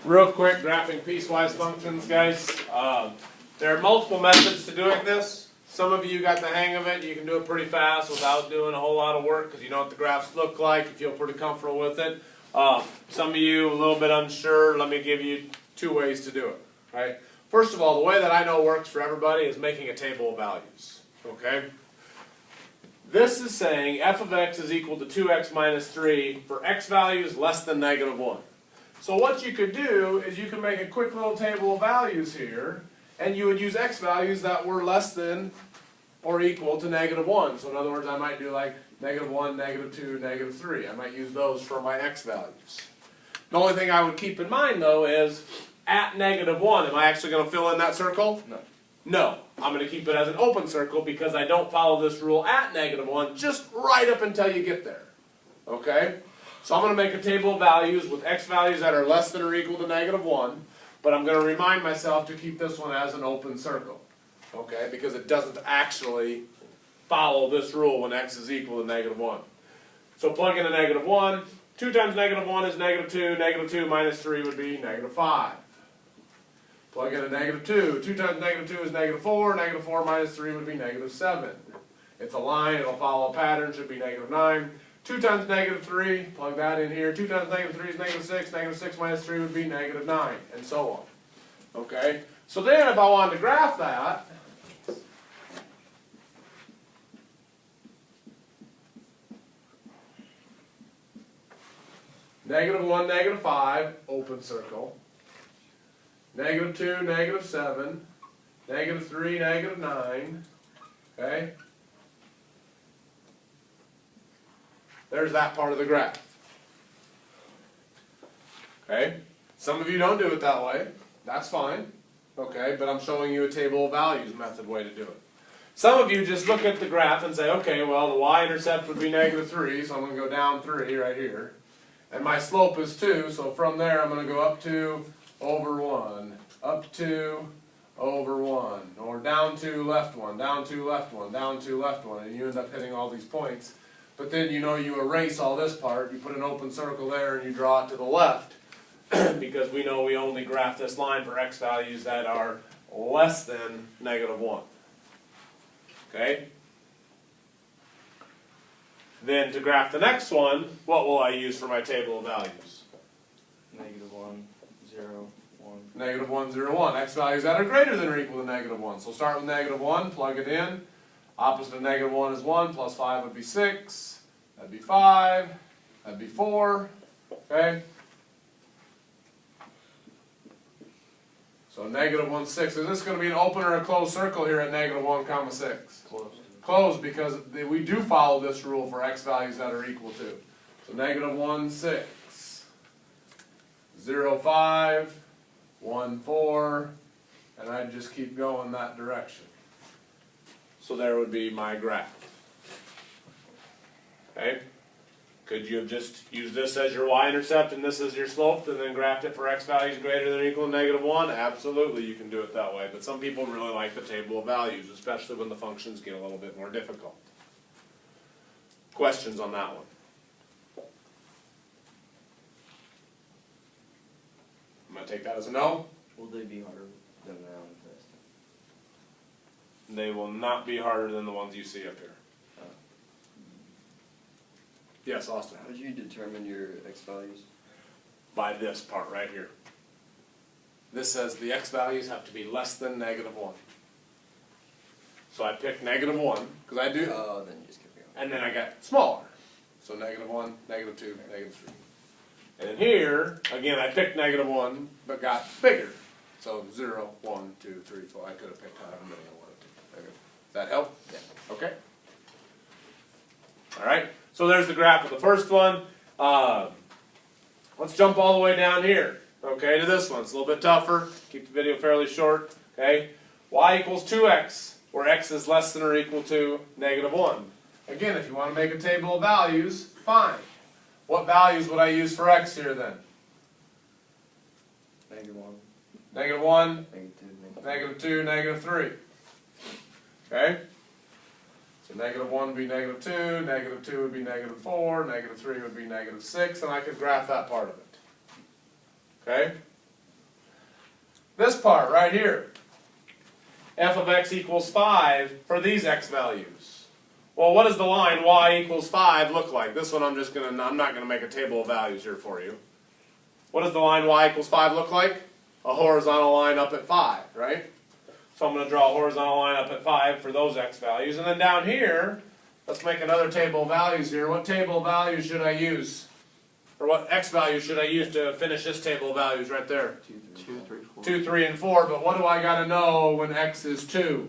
Real quick, graphing piecewise functions, guys. There are multiple methods to doing this. Some of you got the hang of it. You can do it pretty fast without doing a whole lot of work because you know what the graphs look like. You feel pretty comfortable with it. Some of you a little bit unsure. Let me give you two ways to do it. Right? First of all, the way that I know works for everybody is making a table of values. Okay? This is saying f of x is equal to 2x minus 3 for x values less than -1. So what you could do is you could make a quick little table of values here, and you would use x values that were less than or equal to -1. So in other words, I might do like -1, -2, -3. I might use those for my x values. The only thing I would keep in mind though is at -1, am I actually going to fill in that circle? No. No. I'm going to keep it as an open circle because I don't follow this rule at -1, just right up until you get there. Okay? So I'm going to make a table of values with x values that are less than or equal to -1, but I'm going to remind myself to keep this one as an open circle. Okay? Because it doesn't actually follow this rule when x is equal to -1. So plug in a -1. 2 times -1 is -2. -2 minus 3 would be -5. Plug in a -2. 2 times -2 is -4. -4 minus 3 would be -7. It's a line. It'll follow a pattern. Should be -9. 2 times -3, plug that in here. 2 times -3 is -6. -6 minus 3 would be -9, and so on. Okay? So then if I wanted to graph that, -1, -5, open circle. -2, -7, -3, -9. Okay? There's that part of the graph. Okay? Some of you don't do it that way. That's fine. Okay? But I'm showing you a table of values method way to do it. Some of you just look at the graph and say, okay, well, the y-intercept would be -3, so I'm going to go down 3 right here. And my slope is 2, so from there I'm going to go up 2 over 1, up 2 over 1, or down 2, left 1, down 2, left 1, down 2, left 1, and you end up hitting all these points. But then you know you erase all this part, you put an open circle there and you draw it to the left because we know we only graph this line for x values that are less than -1. Okay? Then to graph the next one, what will I use for my table of values? -1, 0, 1. -1, 0, 1. X values that are greater than or equal to -1. So start with -1, plug it in. Opposite of -1 is 1, plus 5 would be 6. That'd be 5. That'd be 4. Okay? So -1, 6. Is this going to be an open or a closed circle here at -1, comma 6? Closed. Closed because we do follow this rule for x values that are equal to. So -1, 6. 0, 5. 1, 4. And I'd just keep going that direction. So there would be my graph. Okay? Could you have just used this as your y-intercept and this as your slope and then graphed it for x values greater than or equal to -1? Absolutely, you can do it that way. But some people really like the table of values, especially when the functions get a little bit more difficult. Questions on that one? I'm going to take that as a no. Will they be harder than the round test? They will not be harder than the ones you see up here. Yes, Austin. How did you determine your x values? By this part right here. This says the x values have to be less than -1. So I picked -1, because I do, Oh, then you just keep going. and then I got smaller. So -1, -2, -3. And then here, again, I picked -1, but got bigger. So 0, 1, 2, 3, 4. I could have picked however many I wanted to. Okay. Does that help? Yeah. Okay. All right. So there's the graph of the first one. Let's jump all the way down here. Okay, to this one. It's a little bit tougher. Keep the video fairly short. Okay. Y equals 2x, where x is less than or equal to -1. Again, if you want to make a table of values, fine. What values would I use for x here then? -1. -1, -2. -2, -3. Okay? So -1 would be -2, -2 would be -4, -3 would be -6, and I could graph that part of it. Okay? this part right here. F of x equals 5 for these x values. Well, what does the line y equals 5 look like? This one I'm not gonna make a table of values here for you. What does the line y equals 5 look like? A horizontal line up at 5, right? So I'm gonna draw a horizontal line up at 5 for those x values. And then down here, let's make another table of values here. What table of values should I use? Or what x values should I use to finish this table of values right there? 2, 3, 4. 2, 3, and 4. But what do I got to know when x is 2?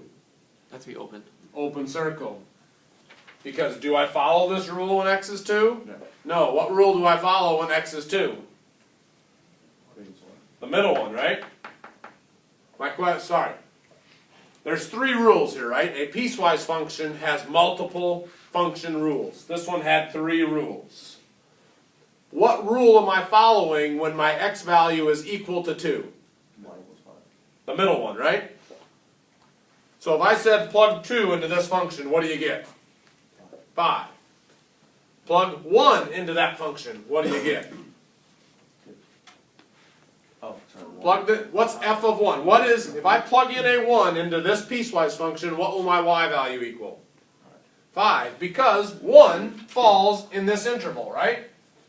That's be open. Open circle. Because do I follow this rule when x is 2? No. No. What rule do I follow when x is 2? The middle one, right? Sorry. There's 3 rules here, right? A piecewise function has multiple function rules. This one had 3 rules. What rule am I following when my x value is equal to 2? Y equals 5. The middle one, right? So if I said plug 2 into this function, what do you get? 5. Plug 1 into that function, what do you get? Oh, sorry. What's f of 1? If I plug in a 1 into this piecewise function, what will my y value equal? 5, because 1 falls in this interval, right?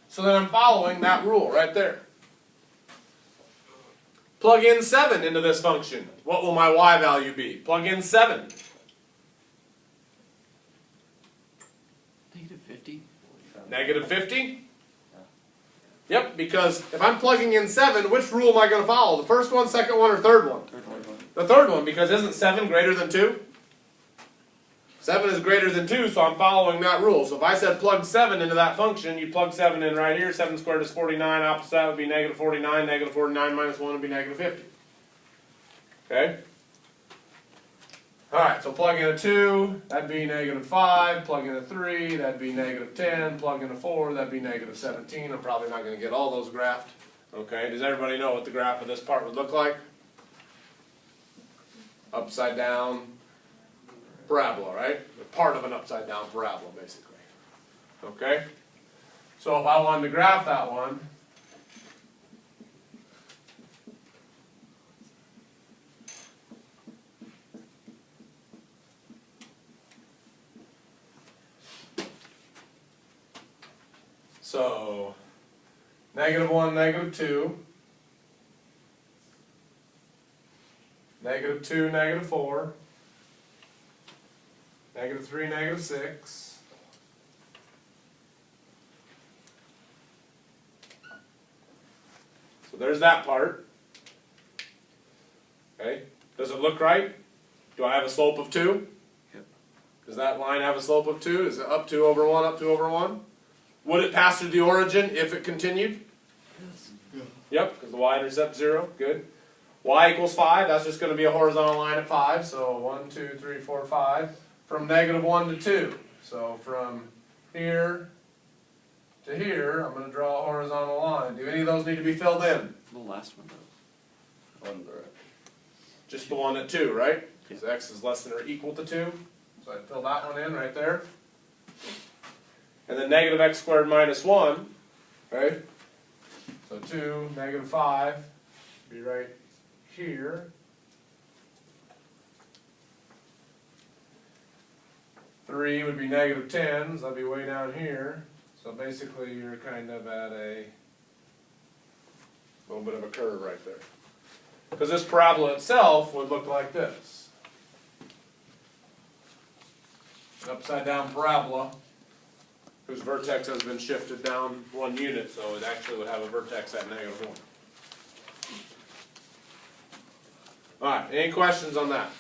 So then I'm following that rule right there. Plug in 7 into this function. What will my y value be? Plug in 7. -50. Negative 50? Yep, because if I'm plugging in 7, which rule am I going to follow? The first one, second one, or third one? The third one, because isn't 7 greater than 2? 7 is greater than 2, so I'm following that rule. So if I said plug 7 into that function, you plug 7 in right here. 7 squared is 49. Opposite that would be negative 49. Negative 49 minus 1 would be negative 50. Okay? Alright, so plug in a 2, that'd be negative 5. Plug in a 3, that'd be negative 10. Plug in a 4, that'd be negative 17. I'm probably not going to get all those graphed. Okay, does everybody know what the graph of this part would look like? Upside down parabola, right? Part of an upside down parabola, basically. Okay? So if I wanted to graph that one, so -1, -2, -2, -4, -3, -6. So there's that part. Okay. Does it look right? Do I have a slope of 2? Yep. Does that line have a slope of 2? Is it up 2 over 1, up 2 over 1? Would it pass through the origin if it continued? Yes. Yep, because the y-intercept 0. Good. Y equals 5. That's just going to be a horizontal line at 5. So 1, 2, 3, 4, 5. From -1 to 2. So from here to here, I'm going to draw a horizontal line. Do any of those need to be filled in? The last one does. On the right. Just the one at 2, right? Because x is less than or equal to 2. So I'd fill that one in right there. And then negative x squared minus 1, right? So 2, -5, be right here. 3 would be -10, so that'd be way down here. So basically you're kind of at a little bit of a curve right there. Because this parabola itself would look like this. An upside down parabola whose vertex has been shifted down 1 unit, so it actually would have a vertex at -1. Alright, any questions on that?